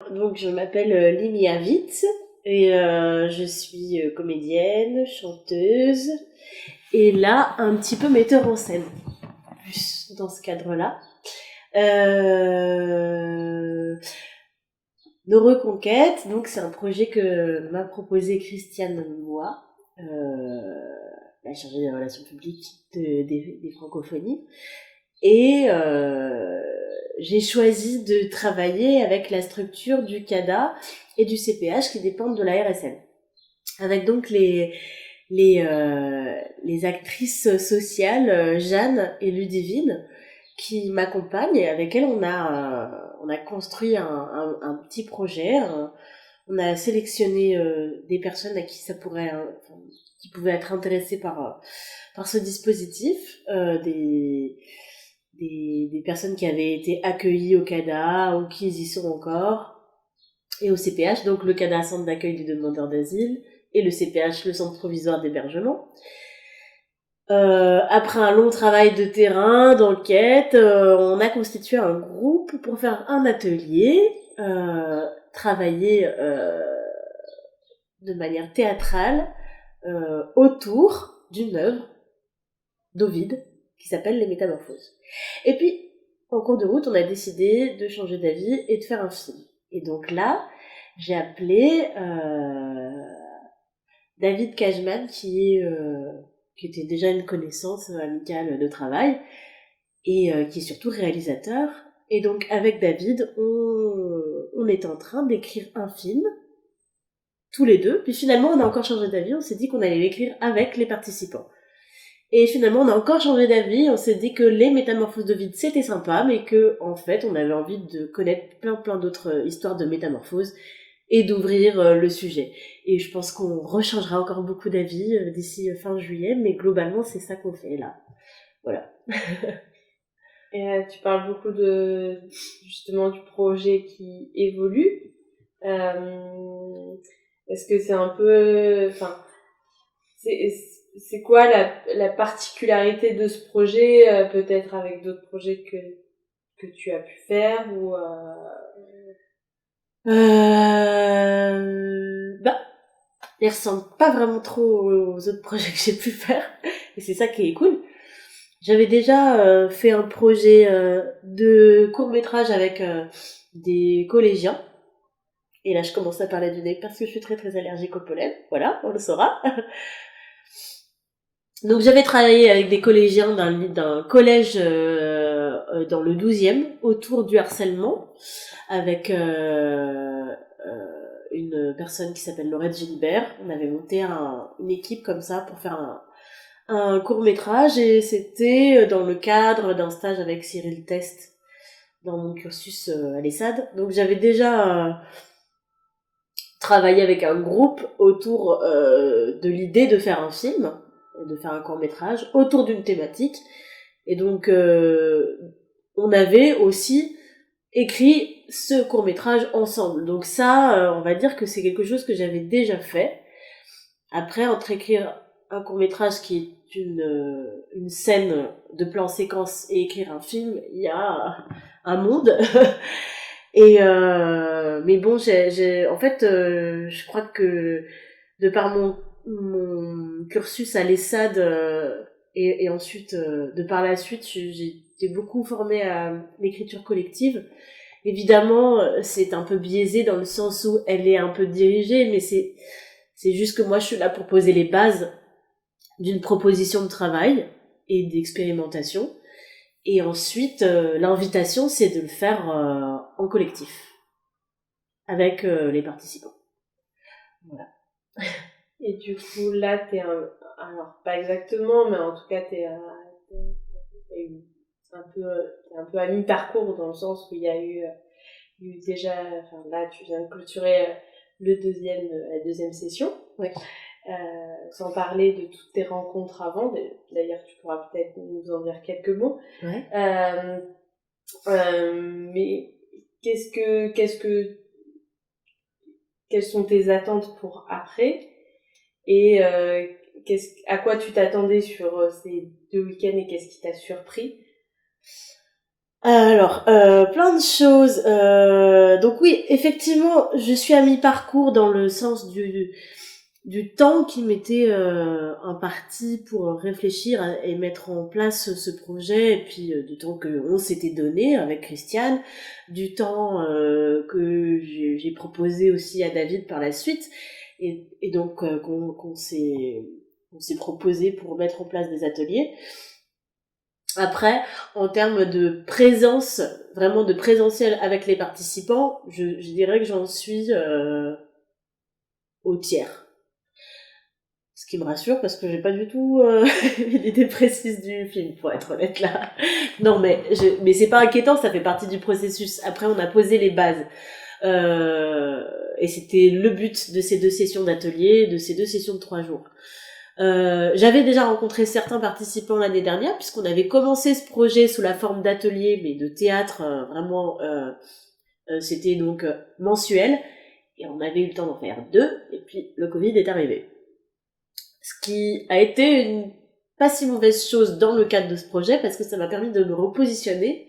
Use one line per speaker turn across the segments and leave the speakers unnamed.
Donc, je m'appelle Limi Avit et je suis comédienne, chanteuse et là, un petit peu metteur en scène, plus dans ce cadre-là. Euh, Nos Reconquêtes, donc c'est un projet que m'a proposé Christiane Moix, la chargée des relations publiques des francophonies. Et j'ai choisi de travailler avec la structure du CADA et du CPH qui dépendent de la RSM. Avec donc les actrices sociales Jeanne et Ludivine qui m'accompagnent et avec elles on a construit un petit projet. On a sélectionné des personnes à qui ça pourrait qui pouvaient être intéressées par ce dispositif, des personnes qui avaient été accueillies au CADA ou qui y sont encore, et au CPH, donc le CADA, centre d'accueil des demandeurs d'asile, et le CPH, le centre provisoire d'hébergement. Après un long travail de terrain, d'enquête, on a constitué un groupe pour faire un atelier, travailler de manière théâtrale autour d'une œuvre d'Ovide qui s'appelle Les Métamorphoses. Et puis, en cours de route, on a décidé de changer d'avis et de faire un film. Et donc là, j'ai appelé David Cashman, qui était déjà une connaissance amicale de travail, et qui est surtout réalisateur. Et donc, avec David, on est en train d'écrire un film, tous les deux. Puis finalement, on a encore changé d'avis, on s'est dit qu'on allait l'écrire avec les participants. Et finalement, on a encore changé d'avis. On s'est dit que les métamorphoses de vide, c'était sympa, mais que, en fait, on avait envie de connaître plein d'autres histoires de métamorphoses et d'ouvrir le sujet. Et je pense qu'on rechangera encore beaucoup d'avis d'ici fin juillet, mais globalement, c'est ça qu'on fait là. Voilà.
Et tu parles beaucoup justement du projet qui évolue. Est-ce que c'est un peu, c'est quoi la particularité de ce projet, peut-être avec d'autres projets que tu as pu faire ou
Bah, il ressemble pas vraiment trop aux autres projets que j'ai pu faire, et c'est ça qui est cool. J'avais déjà fait un projet de court-métrage avec des collégiens. Et là, je commence à parler du nez parce que je suis très allergique au pollen. Voilà, on le saura. Donc, j'avais travaillé avec des collégiens d'un collège dans le 12e autour du harcèlement avec une personne qui s'appelle Laurette Gilbert. On avait monté une équipe comme ça pour faire un court-métrage et c'était dans le cadre d'un stage avec Cyril Test dans mon cursus à l'ESSAD. Donc j'avais déjà travaillé avec un groupe autour de l'idée de faire un film, de faire un court-métrage autour d'une thématique. Et donc on avait aussi écrit ce court-métrage ensemble. Donc ça, on va dire que c'est quelque chose que j'avais déjà fait. Après, entre écrire un court-métrage qui est une scène de plan séquence et écrire un film, il y a un monde. Et mais bon, en fait, je crois que de par mon cursus à l'ESSAD et ensuite, de par la suite, j'ai été beaucoup formée à l'écriture collective. Évidemment, c'est un peu biaisé dans le sens où elle est un peu dirigée, mais c'est juste que moi, je suis là pour poser les bases d'une proposition de travail et d'expérimentation. Et ensuite, l'invitation, c'est de le faire en collectif, avec les participants. Voilà.
et du coup là alors pas exactement, mais en tout cas t'es un peu à mi-parcours dans le sens où il y a eu déjà, enfin là tu viens de clôturer la deuxième session.
Ouais.
Sans parler de toutes tes rencontres avant. D'ailleurs, tu pourras peut-être nous en dire quelques mots.
Ouais.
Mais quelles sont tes attentes pour après et à quoi tu t'attendais sur ces 2 week-ends et qu'est-ce qui t'a surpris?
Alors, plein de choses. Donc oui, effectivement, je suis à mi-parcours dans le sens du temps qui m'était imparti pour réfléchir et mettre en place ce projet, et puis du temps que on s'était donné avec Christiane, du temps que j'ai proposé aussi à David par la suite, et donc qu'on s'est proposé pour mettre en place des ateliers. Après, en termes de présence, vraiment de présentiel avec les participants, je dirais que j'en suis au tiers. Ce qui me rassure parce que j'ai pas du tout une idée précise du film, pour être honnête là. Non, mais c'est pas inquiétant, ça fait partie du processus. Après, on a posé les bases. Et c'était le but de ces 2 sessions d'atelier, de ces 2 sessions de 3 jours. J'avais déjà rencontré certains participants l'année dernière, puisqu'on avait commencé ce projet sous la forme d'atelier, mais de théâtre, vraiment, c'était donc mensuel, et on avait eu le temps d'en faire 2, et puis le Covid est arrivé. Ce qui a été une pas si mauvaise chose dans le cadre de ce projet, parce que ça m'a permis de me repositionner,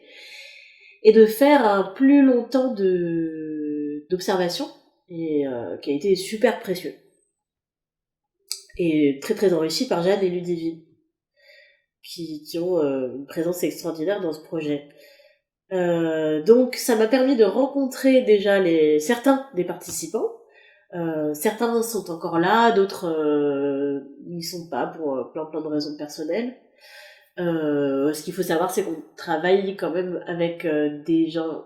et de faire un plus long temps d'observation, et qui a été super précieux. Et très très enrichi par Jeanne et Ludivine, qui ont une présence extraordinaire dans ce projet. Donc ça m'a permis de rencontrer déjà certains des participants. Certains sont encore là, d'autres n'y sont pas pour plein de raisons personnelles. Ce qu'il faut savoir, c'est qu'on travaille quand même avec des gens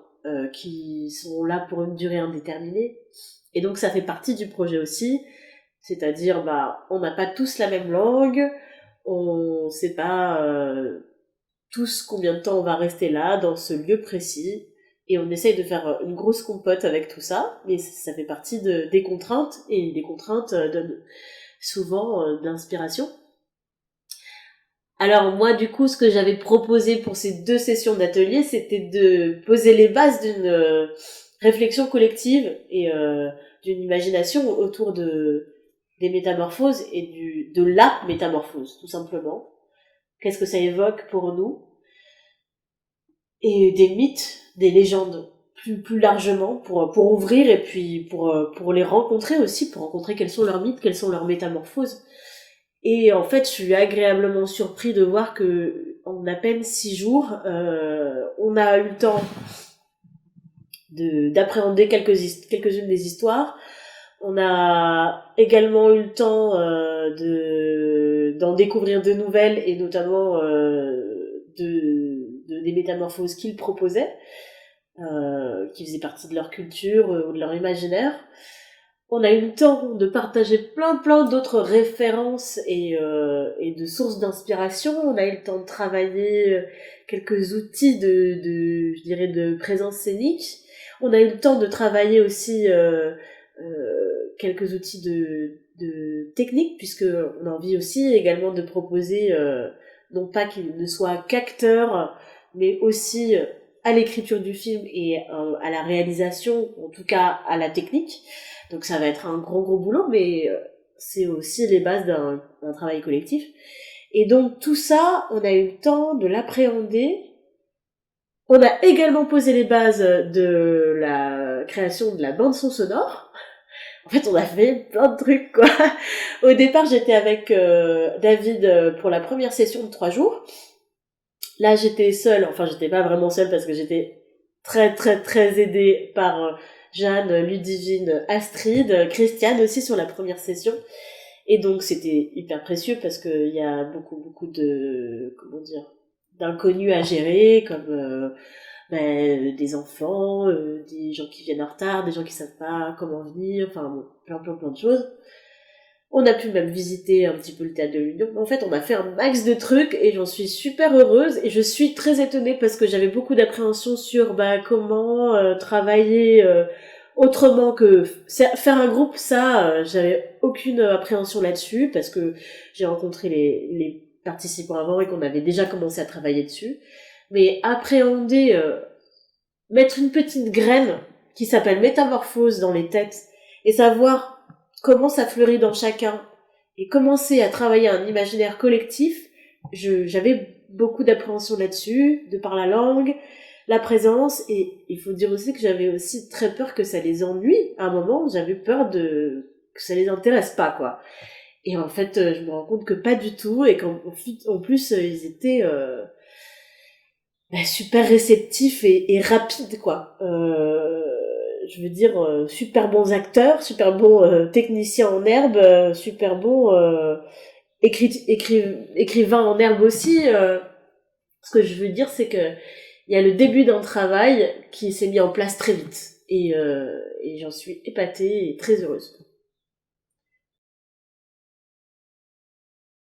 qui sont là pour une durée indéterminée. Et donc ça fait partie du projet aussi. C'est-à-dire, on n'a pas tous la même langue, on sait pas tous combien de temps on va rester là, dans ce lieu précis, et on essaye de faire une grosse compote avec tout ça, mais ça fait partie des contraintes, et les contraintes donnent souvent d'inspiration. Alors moi, du coup, ce que j'avais proposé pour ces 2 sessions d'atelier, c'était de poser les bases d'une réflexion collective et d'une imagination autour des métamorphoses et de la métamorphose, tout simplement. Qu'est-ce que ça évoque pour nous? Et des mythes, des légendes, plus largement, pour ouvrir et puis pour les rencontrer aussi, pour rencontrer quels sont leurs mythes, quelles sont leurs métamorphoses. Et en fait, je suis agréablement surpris de voir que en à peine 6 jours, on a eu le temps d'appréhender quelques-unes des histoires. On a également eu le temps d'en découvrir de nouvelles, et notamment des métamorphoses qu'ils proposaient, qui faisaient partie de leur culture ou de leur imaginaire. On a eu le temps de partager plein d'autres références et de sources d'inspiration. On a eu le temps de travailler quelques outils je dirais, de présence scénique. On a eu le temps de travailler aussi quelques outils de technique, puisque on a envie aussi également de proposer non pas qu'il ne soit qu'acteur, mais aussi à l'écriture du film et à la réalisation, en tout cas à la technique. Donc ça va être un gros boulot, mais c'est aussi les bases d'un travail collectif. Et donc tout ça, on a eu le temps de l'appréhender. On a également posé les bases de la création de la bande son sonore. En fait, on a fait plein de trucs, quoi. Au départ, j'étais avec David pour la première session de 3 jours. Là, j'étais seule. Enfin, j'étais pas vraiment seule parce que j'étais très aidée par Jeanne, Ludivine, Astrid, Christiane aussi sur la première session. Et donc, c'était hyper précieux parce qu'il y a beaucoup d'inconnus à gérer, comme des enfants, des gens qui viennent en retard, des gens qui savent pas comment venir, enfin bon, plein de choses. On a pu même visiter un petit peu le théâtre de l'Union. En fait, on a fait un max de trucs et j'en suis super heureuse, et je suis très étonnée parce que j'avais beaucoup d'appréhension sur comment travailler autrement que faire un groupe. Ça, j'avais aucune appréhension là-dessus parce que j'ai rencontré les participants avant et qu'on avait déjà commencé à travailler dessus. Mais appréhender, mettre une petite graine qui s'appelle métamorphose dans les têtes et savoir comment ça fleurit dans chacun et commencer à travailler un imaginaire collectif, j'avais beaucoup d'appréhension là-dessus, de par la langue, la présence, et il faut dire aussi que j'avais aussi très peur que ça les ennuie. À un moment, j'avais peur que ça les intéresse pas, quoi. Et en fait, je me rends compte que pas du tout, et en plus, ils étaient super réceptifs et rapides, quoi. Je veux dire, super bons acteurs, super bons techniciens en herbe, super bons écrivains en herbe aussi. Ce que je veux dire, c'est que il y a le début d'un travail qui s'est mis en place très vite. Et j'en suis épatée et très heureuse.